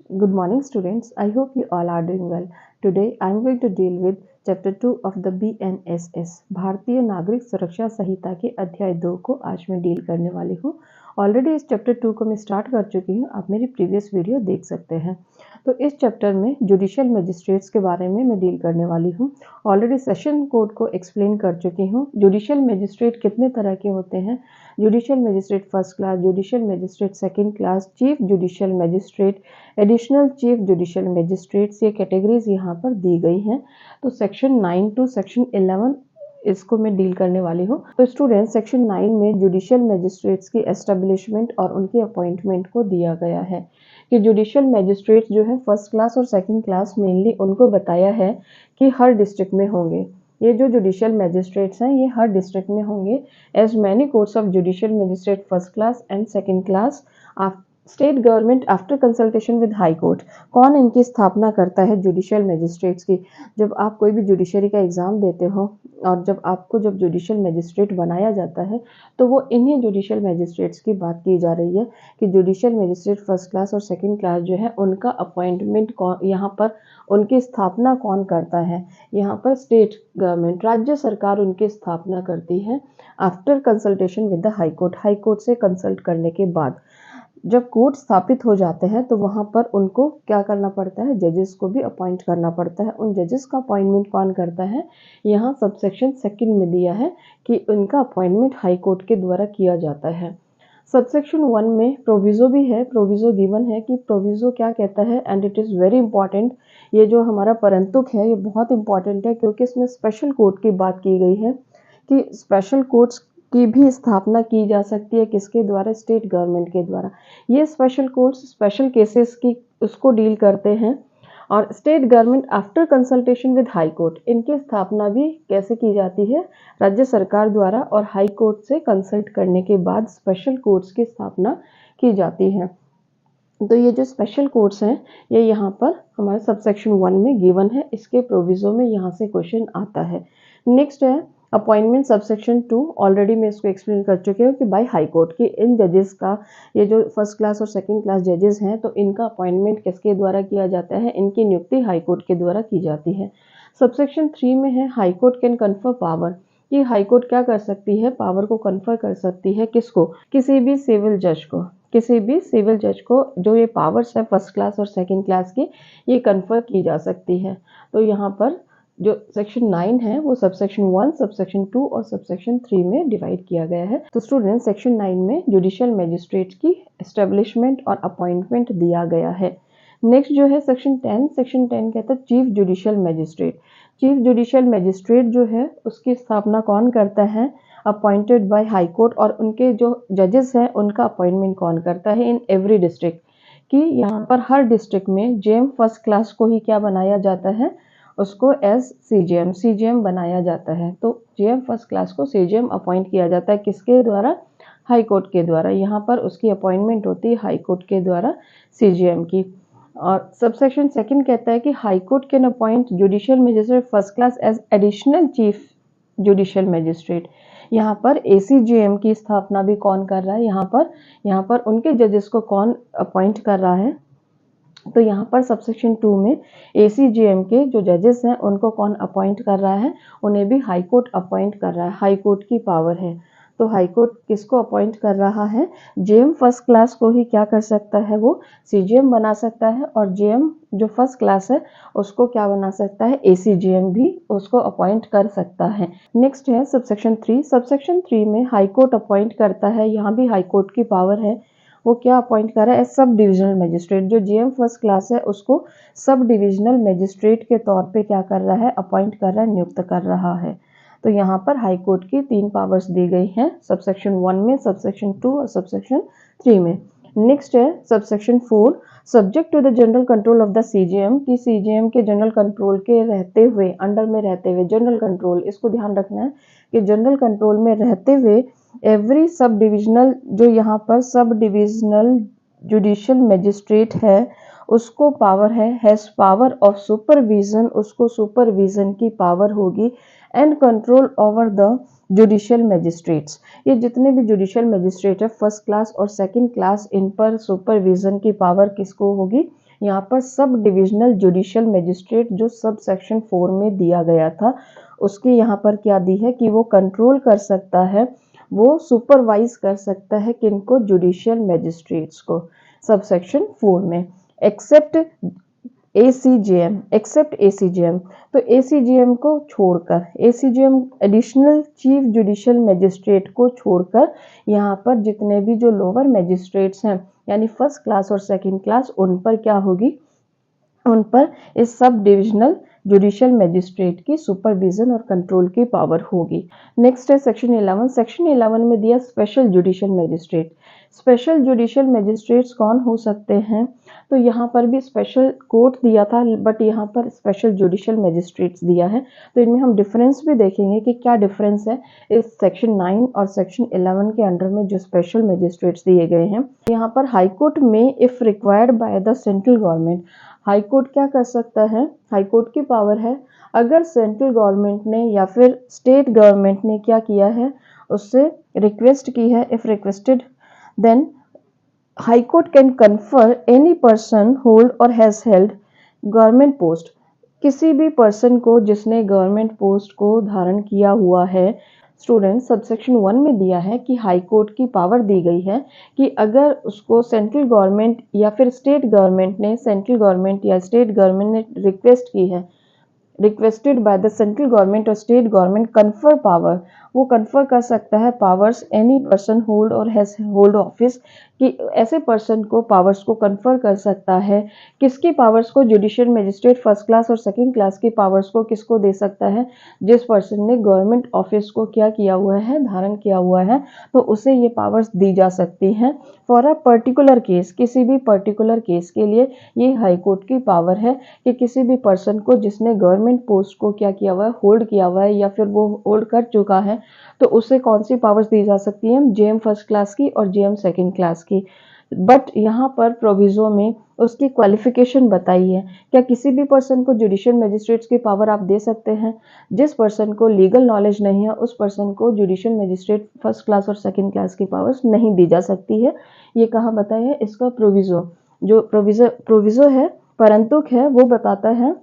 Good morning, students. I hope you all are doing well. Today, I am going to deal with Chapter 2 of the BNSS भारतीय नागरिक सुरक्षा संहिता के अध्याय 2 को आज मैं डील करने वाली हूँ। ऑलरेडी इस चैप्टर 2 को मैं स्टार्ट कर चुकी हूँ, आप मेरी प्रीवियस वीडियो देख सकते हैं। तो इस चैप्टर में जुडिशियल मजिस्ट्रेट्स के बारे में मैं डील करने वाली हूँ। ऑलरेडी सेशन कोड को एक्सप्लेन कर चुकी हूँ। जुडिशियल मजिस्ट्रेट कितने तरह के होते हैं, judicial magistrate first class, judicial magistrate second class, chief judicial magistrate, additional chief judicial magistrates, ये कैटेगरीज यहाँ पर दी गई हैं। तो सेक्शन 9 टू सेक्शन 11 इसको मैं डील करने वाली हूँ। तो स्टूडेंट, सेक्शन 9 में जुडिशियल मजिस्ट्रेट्स की एस्टेब्लिशमेंट और उनकी अपॉइंटमेंट को दिया गया है कि जुडिशियल मजिस्ट्रेट्स जो है फर्स्ट क्लास और सेकंड क्लास मेनली उनको बताया है कि हर डिस्ट्रिक्ट में होंगे। ये जो जुडिशियल मजिस्ट्रेट्स हैं ये हर डिस्ट्रिक्ट में होंगे। As many courts of judicial magistrate first class and second class state government after consultation with high court. कौन इनकी स्थापना करता है जुडिशियल मजिस्ट्रेट्स की? जब आप कोई भी जुडिशरी का एग्ज़ाम देते हो और जब जुडिशियल मजिस्ट्रेट बनाया जाता है तो वो इन्हीं जुडिशियल मजिस्ट्रेट्स की बात की जा रही है कि जुडिशियल मजिस्ट्रेट फर्स्ट क्लास और सेकंड क्लास जो है उनका अपॉइंटमेंट कौन, यहाँ पर उनकी स्थापना कौन करता है? यहाँ पर स्टेट गवर्नमेंट, राज्य सरकार उनकी स्थापना करती है after consultation with the high court. High court से कंसल्ट करने के बाद जब कोर्ट स्थापित हो जाते हैं तो वहाँ पर उनको क्या करना पड़ता है? जजेस को भी अपॉइंट करना पड़ता है। उन जजेस का अपॉइंटमेंट कौन करता है? यहाँ सबसेक्शन सेकंड में दिया है कि उनका अपॉइंटमेंट हाई कोर्ट के द्वारा किया जाता है। सबसेक्शन 1 में प्रोविज़ो भी है, प्रोविज़ो गिवन है कि प्रोविज़ो क्या कहता है, and it is very important. ये जो हमारा परंतुक है ये बहुत इंपॉर्टेंट है क्योंकि इसमें स्पेशल कोर्ट की बात की गई है कि स्पेशल कोर्ट्स की भी स्थापना की जा सकती है किसके द्वारा? स्टेट गवर्नमेंट के द्वारा। ये स्पेशल कोर्ट्स स्पेशल केसेस की उसको डील करते हैं और state government after consultation with high court, इनकी स्थापना भी कैसे की जाती है? राज्य सरकार द्वारा और हाई कोर्ट से कंसल्ट करने के बाद स्पेशल कोर्ट्स की स्थापना की जाती है। तो ये जो स्पेशल कोर्ट्स हैं ये यहाँ पर हमारे सबसेक्शन 1 में गिवन है, इसके प्रोविज़ो में यहाँ से क्वेश्चन आता है। नेक्स्ट है अपॉइंटमेंट सबसेक्शन 2। ऑलरेडी मैं इसको एक्सप्लेन कर चुकी हूँ कि बाय हाई कोर्ट की इन जजेस का, ये जो फर्स्ट क्लास और सेकंड क्लास जजेस हैं तो इनका अपॉइंटमेंट किसके द्वारा किया जाता है? इनकी नियुक्ति हाई कोर्ट के द्वारा की जाती है। सबसेक्शन 3 में है high court can confer power, कि हाई कोर्ट क्या कर सकती है? पावर को कन्फर कर सकती है किसको? किसी भी सिविल जज को, किसी भी सिविल जज को जो ये पावर्स है फर्स्ट क्लास और सेकंड क्लास की ये कन्फर की जा सकती है। तो यहाँ पर जो सेक्शन 9 है वो सबसेक्शन 1, सबसेक्शन 2 और सबसेक्शन 3 में डिवाइड किया गया है। तो स्टूडेंट, सेक्शन 9 में जुडिशियल मजिस्ट्रेट की एस्टेब्लिशमेंट और अपॉइंटमेंट दिया गया है। नेक्स्ट जो है सेक्शन 10। सेक्शन 10 कहता है chief judicial magistrate. Chief judicial magistrate जो है उसकी स्थापना कौन करता है? Appointed by high court. और उनके जो जजेस हैं उनका अपॉइंटमेंट कौन करता है? इन एवरी डिस्ट्रिक्ट, कि यहाँ पर हर डिस्ट्रिक्ट में जेएम फर्स्ट क्लास को ही क्या बनाया जाता है? उसको एज सीजीएम बनाया जाता है। तो जेएम फर्स्ट क्लास को सीजीएम अपॉइंट किया जाता है किसके द्वारा? हाई कोर्ट के द्वारा। यहाँ पर उसकी अपॉइंटमेंट होती है हाई कोर्ट के द्वारा सीजीएम की। और सबसेक्शन सेकंड कहता है कि high court can appoint judicial magistrate first class as additional chief judicial magistrate. यहाँ पर एसीजीएम की स्थापना भी कौन कर रहा है? यहाँ पर उनके जजेस को कौन अपॉइंट कर रहा है? तो यहाँ पर सबसेक्शन 2 में एसीजीएम के जो जजेस हैं उनको कौन अपॉइंट कर रहा है? उन्हें भी हाई कोर्ट अपॉइंट कर रहा है। हाई कोर्ट की पावर है। तो हाई कोर्ट किसको अपॉइंट कर रहा है? जेएम फर्स्ट क्लास को ही क्या कर सकता है? वो सीजीएम बना सकता है। और जेएम जो फर्स्ट क्लास है उसको क्या बना सकता है? एसीजीएम भी उसको अपॉइंट कर सकता है। नेक्स्ट है सबसेक्शन 3। सबसेक्शन 3 में हाई कोर्ट अपॉइंट करता है, यहाँ भी हाई कोर्ट की पावर है। वो क्या अपॉइंट कर रहा है? Sub divisional magistrate. जो जेएम फर्स्ट क्लास है उसको सब डिविजनल मजिस्ट्रेट के तौर पे क्या कर रहा है? अपॉइंट कर रहा है, नियुक्त कर रहा है। तो यहाँ पर हाई कोर्ट की 3 पावर्स दी गई हैं सबसेक्शन 1 में, सबसेक्शन 2 और सबसेक्शन 3 में। नेक्स्ट है subsection 4। Subject to the general control of the CJM, की सीजीएम के जनरल कंट्रोल के रहते हुए, अंडर में रहते हुए, जनरल कंट्रोल, इसको ध्यान रखना है कि जनरल कंट्रोल में रहते हुए एवरी सब डिविजनल, जो यहाँ पर सब डिविजनल जुडिशियल मजिस्ट्रेट है उसको पावर है, हैज़ पावर ऑफ सुपरविजन, उसको सुपरविजन की पावर होगी, and control over the judicial magistrates. ये जितने भी जुडिशियल मजिस्ट्रेट है फर्स्ट क्लास और सेकंड क्लास, इन पर सुपरविजन की पावर किसको होगी? यहाँ पर सब डिविजनल जुडिशियल मजिस्ट्रेट जो सब सेक्शन 4 में दिया गया था, उसकी यहाँ पर क्या दी है कि वो कंट्रोल कर सकता है, वो सुपरवाइज कर सकता है किनको, जुडिशियल मजिस्ट्रेट्स को सब सेक्शन 4 में, एक्सेप्ट ACJM, एक्सेप्ट ACJM। तो ACJM को छोड़कर, ACJM additional chief judicial magistrate को छोड़कर यहाँ पर जितने भी जो लोअर मजिस्ट्रेट्स हैं यानी फर्स्ट क्लास और सेकंड क्लास, उन पर क्या होगी, उन पर इस सब डिविजनल जुडिशियल मजिस्ट्रेट की सुपरविजन और कंट्रोल की पावर होगी। नेक्स्ट है सेक्शन 11। सेक्शन 11 में दिया special judicial magistrate. Special judicial magistrates कौन हो सकते हैं, तो यहाँ पर भी स्पेशल कोर्ट दिया था बट यहाँ पर स्पेशल जुडिशियल मजिस्ट्रेट्स दिया है। तो इनमें हम डिफरेंस भी देखेंगे कि क्या डिफरेंस है इस सेक्शन 9 और सेक्शन 11 के अंडर में जो स्पेशल मजिस्ट्रेट्स दिए गए हैं। यहाँ पर हाई कोर्ट में if required by the central government, high court क्या कर सकता है, हाई कोर्ट की पावर है, अगर सेंट्रल गवर्नमेंट ने या फिर स्टेट गवर्नमेंट ने क्या किया है, उससे रिक्वेस्ट की है, if requested then high court can confer any person hold और हैज हेल्ड गवर्नमेंट पोस्ट, किसी भी पर्सन को जिसने गवर्नमेंट पोस्ट को धारण किया हुआ है। स्टूडेंट सबसेक्शन 1 में दिया है कि हाई कोर्ट की पावर दी गई है कि अगर उसको सेंट्रल गवर्नमेंट या फिर स्टेट गवर्नमेंट ने, सेंट्रल गवर्नमेंट या स्टेट गवर्नमेंट ने रिक्वेस्ट की है, requested by the central government और स्टेट गवर्नमेंट कन्फर पावर, वो कन्फर कर सकता है पावर्स एनी पर्सन होल्ड और हैज होल्ड ऑफिस, कि ऐसे पर्सन को पावर्स को कन्फर कर सकता है। किसकी पावर्स को, जुडिशियल मजिस्ट्रेट फर्स्ट क्लास और सेकंड क्लास की पावर्स को किसको दे सकता है, जिस पर्सन ने गवर्नमेंट ऑफिस को क्या किया हुआ है, धारण किया हुआ है, तो उसे ये पावर्स दी जा सकती हैं फॉर अ पर्टिकुलर केस, किसी भी पर्टिकुलर केस के लिए ये हाई कोर्ट की पावर है कि किसी भी पर्सन को जिसने गवर्नमेंट पोस्ट को क्या किया हुआ है, होल्ड किया हुआ है या फिर वो होल्ड कर चुका है, तो उसे कौन सी पावर्स दी जा सकती है, जेएम फर्स्ट क्लास की और जेएम सेकंड क्लास की। बट यहाँ पर प्रोविजो में उसकी क्वालिफिकेशन बताई है, क्या किसी भी पर्सन को जुडिशियल मजिस्ट्रेट्स की पावर आप दे सकते हैं, जिस पर्सन को लीगल नॉलेज नहीं है उस पर्सन को जुडिशियल मजिस्ट्रेट फर्स्ट क्लास और सेकंड क्लास की पावर्स नहीं दी जा सकती है। ये कहाँ बताया है, इसका प्रोविजो, जो प्रोविजो है, परंतुक है, वो बताता है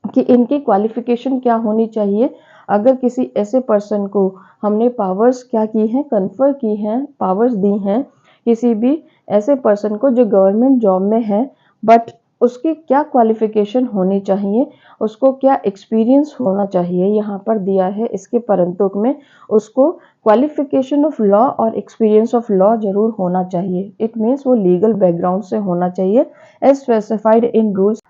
कि इनकी क्वालिफिकेशन क्या होनी चाहिए। अगर किसी ऐसे पर्सन को हमने पावर्स क्या की हैं, कन्फर की हैं, पावर्स दी हैं, किसी भी ऐसे पर्सन को जो गवर्नमेंट जॉब में है, बट उसकी क्या क्वालिफिकेशन होनी चाहिए, उसको क्या एक्सपीरियंस होना चाहिए, यहाँ पर दिया है इसके परंतुक में, उसको क्वालिफिकेशन ऑफ लॉ और एक्सपीरियंस ऑफ लॉ जरूर होना चाहिए। इट मीन्स वो लीगल बैकग्राउंड से होना चाहिए एज स्पेसिफाइड इन रूल्स।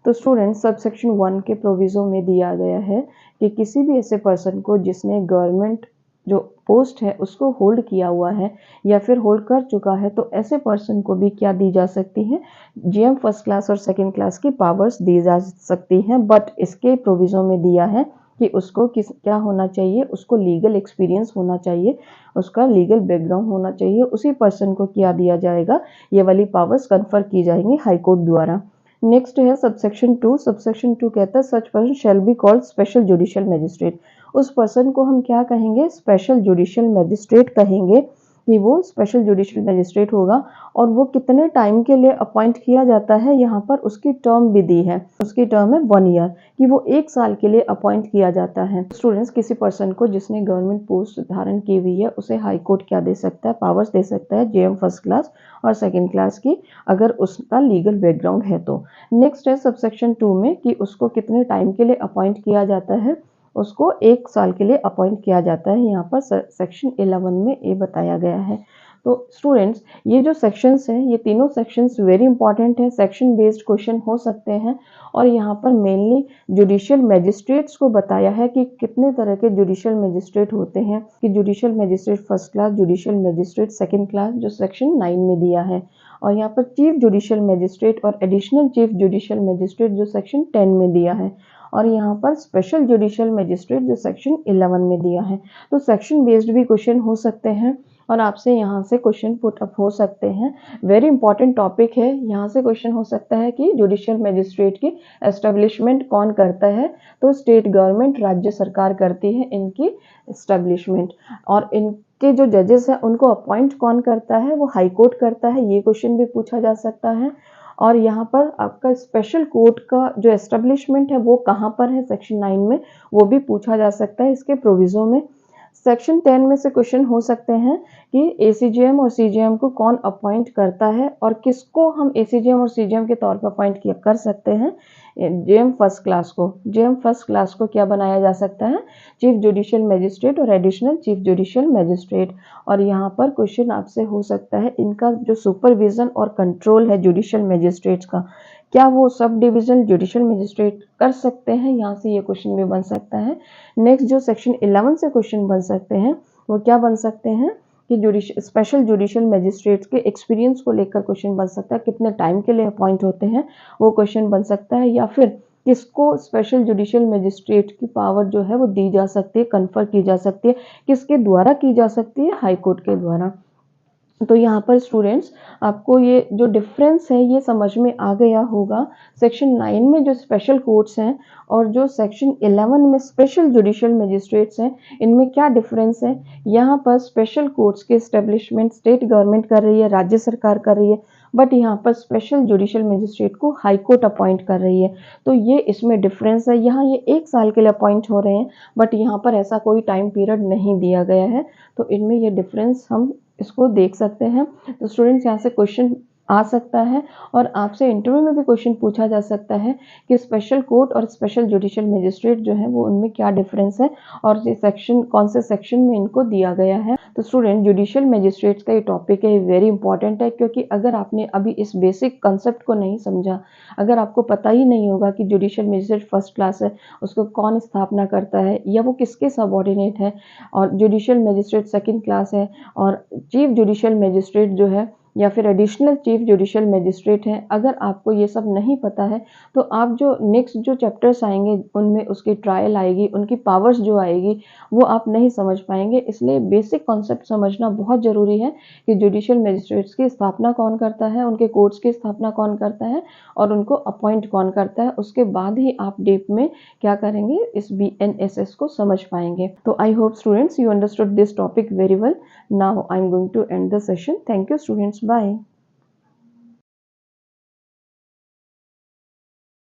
तो स्टूडेंट्स सबसेक्शन 1 के प्रोविजो में दिया गया है कि किसी भी ऐसे पर्सन को जिसने गवर्नमेंट जो पोस्ट है उसको होल्ड किया हुआ है या फिर होल्ड कर चुका है, तो ऐसे पर्सन को भी क्या दी जा सकती है, जीएम फर्स्ट क्लास और सेकंड क्लास की पावर्स दी जा सकती हैं। बट इसके प्रोविजो में दिया है कि उसको क्या होना चाहिए, उसको लीगल एक्सपीरियंस होना चाहिए, उसका लीगल बैकग्राउंड होना चाहिए, उसी पर्सन को क्या दिया जाएगा, ये वाली पावर्स कन्फर की जाएंगी हाई कोर्ट द्वारा। नेक्स्ट है सबसेक्शन 2। सबसेक्शन 2 कहता है such person shall be called special judicial magistrate. उस पर्सन को हम क्या कहेंगे, स्पेशल जुडिशियल मजिस्ट्रेट कहेंगे, कि वो स्पेशल जुडिशियल मजिस्ट्रेट होगा। और वो कितने टाइम के लिए अपॉइंट किया जाता है, यहाँ पर उसकी टर्म भी दी है, उसकी टर्म है 1 ईयर, कि वो 1 साल के लिए अपॉइंट किया जाता है। स्टूडेंट्स किसी पर्सन को जिसने गवर्नमेंट पोस्ट धारण की हुई है उसे हाई कोर्ट क्या दे सकता है, पावर्स दे सकता है जेएम फर्स्ट क्लास और सेकंड क्लास की, अगर उसका लीगल बैकग्राउंड है तो। नेक्स्ट है सबसेक्शन 2 में कि उसको कितने टाइम के लिए अपॉइंट किया जाता है, उसको 1 साल के लिए अपॉइंट किया जाता है। यहाँ पर सेक्शन 11 में ये बताया गया है। तो स्टूडेंट्स ये जो सेक्शंस हैं, ये तीनों सेक्शंस वेरी इंपॉर्टेंट है, सेक्शन बेस्ड क्वेश्चन हो सकते हैं। और यहाँ पर मेनली जुडिशियल मजिस्ट्रेट्स को बताया है कि कितने तरह के जुडिशियल मजिस्ट्रेट होते हैं, कि judicial magistrate first class, judicial magistrate second class, जो सेक्शन 9 में दिया है। और यहाँ पर चीफ जुडिशियल मजिस्ट्रेट और एडिशनल चीफ जुडिशियल मजिस्ट्रेट जो सेक्शन 10 में दिया है। और यहाँ पर स्पेशल जुडिशियल मजिस्ट्रेट जो सेक्शन 11 में दिया है। तो सेक्शन बेस्ड भी क्वेश्चन हो सकते हैं और आपसे यहाँ से क्वेश्चन पुट अप हो सकते हैं। वेरी इंपॉर्टेंट टॉपिक है, यहाँ से क्वेश्चन हो सकता है कि जुडिशियल मजिस्ट्रेट की एस्टेब्लिशमेंट कौन करता है, तो स्टेट गवर्नमेंट, राज्य सरकार करती है इनकी एस्टेब्लिशमेंट। और इनके जो जजेस हैं उनको अपॉइंट कौन करता है, वो हाई कोर्ट करता है, ये क्वेश्चन भी पूछा जा सकता है। और यहाँ पर आपका स्पेशल कोर्ट का जो एस्टेब्लिशमेंट है वो कहाँ पर है सेक्शन 9 में, वो भी पूछा जा सकता है इसके प्रोविजो में। सेक्शन 10 में से क्वेश्चन हो सकते हैं कि एसीजीएम और सीजीएम को कौन अपॉइंट करता है और किसको हम एसीजीएम और सीजीएम के तौर पर अपॉइंट किया कर सकते हैं। जेएम फर्स्ट क्लास को, जेएम फर्स्ट क्लास को क्या बनाया जा सकता है, चीफ जुडिशियल मजिस्ट्रेट और एडिशनल चीफ जुडिशियल मजिस्ट्रेट। और यहाँ पर क्वेश्चन आपसे हो सकता है इनका जो सुपरविजन और कंट्रोल है जुडिशियल मजिस्ट्रेट्स का, क्या वो सब डिविजनल जुडिशियल मजिस्ट्रेट कर सकते हैं, यहाँ से ये क्वेश्चन भी बन सकता है। नेक्स्ट जो सेक्शन 11 से क्वेश्चन बन सकते हैं वो क्या बन सकते हैं कि स्पेशल जुडिशियल मजिस्ट्रेट्स के एक्सपीरियंस को लेकर क्वेश्चन बन सकता है, कितने टाइम के लिए अपॉइंट होते हैं वो क्वेश्चन बन सकता है, या फिर किसको स्पेशल जुडिशियल मजिस्ट्रेट की पावर जो है वो दी जा सकती है, कन्फर की जा सकती है, किसके द्वारा की जा सकती है, हाई कोर्ट के द्वारा। तो यहाँ पर स्टूडेंट्स आपको ये जो डिफरेंस है ये समझ में आ गया होगा। सेक्शन 9 में जो स्पेशल कोर्ट्स हैं और जो सेक्शन 11 में स्पेशल जुडिशियल मजिस्ट्रेट्स हैं, इनमें क्या डिफरेंस है। यहाँ पर स्पेशल कोर्ट्स के इस्टेब्लिशमेंट स्टेट गवर्नमेंट कर रही है, राज्य सरकार कर रही है, बट यहाँ पर स्पेशल जुडिशियल मजिस्ट्रेट को हाई कोर्ट अपॉइंट कर रही है। तो ये इसमें डिफरेंस है, यहाँ ये 1 साल के लिए अपॉइंट हो रहे हैं, बट यहाँ पर ऐसा कोई टाइम पीरियड नहीं दिया गया है। तो इनमें ये डिफरेंस हम इसको देख सकते हैं। तो स्टूडेंट्स यहाँ से क्वेश्चन आ सकता है और आपसे इंटरव्यू में भी क्वेश्चन पूछा जा सकता है कि स्पेशल कोर्ट और स्पेशल जुडिशियल मजिस्ट्रेट जो है वो उनमें क्या डिफरेंस है और ये सेक्शन कौन से सेक्शन में इनको दिया गया है। तो स्टूडेंट जुडिशियल मजिस्ट्रेट्स का ये टॉपिक है, वेरी इंपॉर्टेंट है, क्योंकि अगर आपने अभी इस बेसिक कंसेप्ट को नहीं समझा, अगर आपको पता ही नहीं होगा कि जुडिशियल मजिस्ट्रेट फर्स्ट क्लास है, उसको कौन स्थापना करता है या वो किसके सबऑर्डिनेट है, और जुडिशियल मजिस्ट्रेट सेकेंड क्लास है, और चीफ जुडिशियल मजिस्ट्रेट जो है या फिर एडिशनल चीफ जुडिशियल मजिस्ट्रेट हैं, अगर आपको ये सब नहीं पता है तो आप जो नेक्स्ट जो चैप्टर्स आएंगे उनमें उसकी ट्रायल आएगी, उनकी पावर्स जो आएगी वो आप नहीं समझ पाएंगे। इसलिए बेसिक कॉन्सेप्ट समझना बहुत ज़रूरी है कि जुडिशियल मजिस्ट्रेट्स की स्थापना कौन करता है, उनके कोर्ट्स की स्थापना कौन करता है और उनको अपॉइंट कौन करता है। उसके बाद ही आप डीप में क्या करेंगे, इस BNSS को समझ पाएंगे। तो I hope students you understood this topic very well. Now I'm going to end the session. Thank you students. Bye.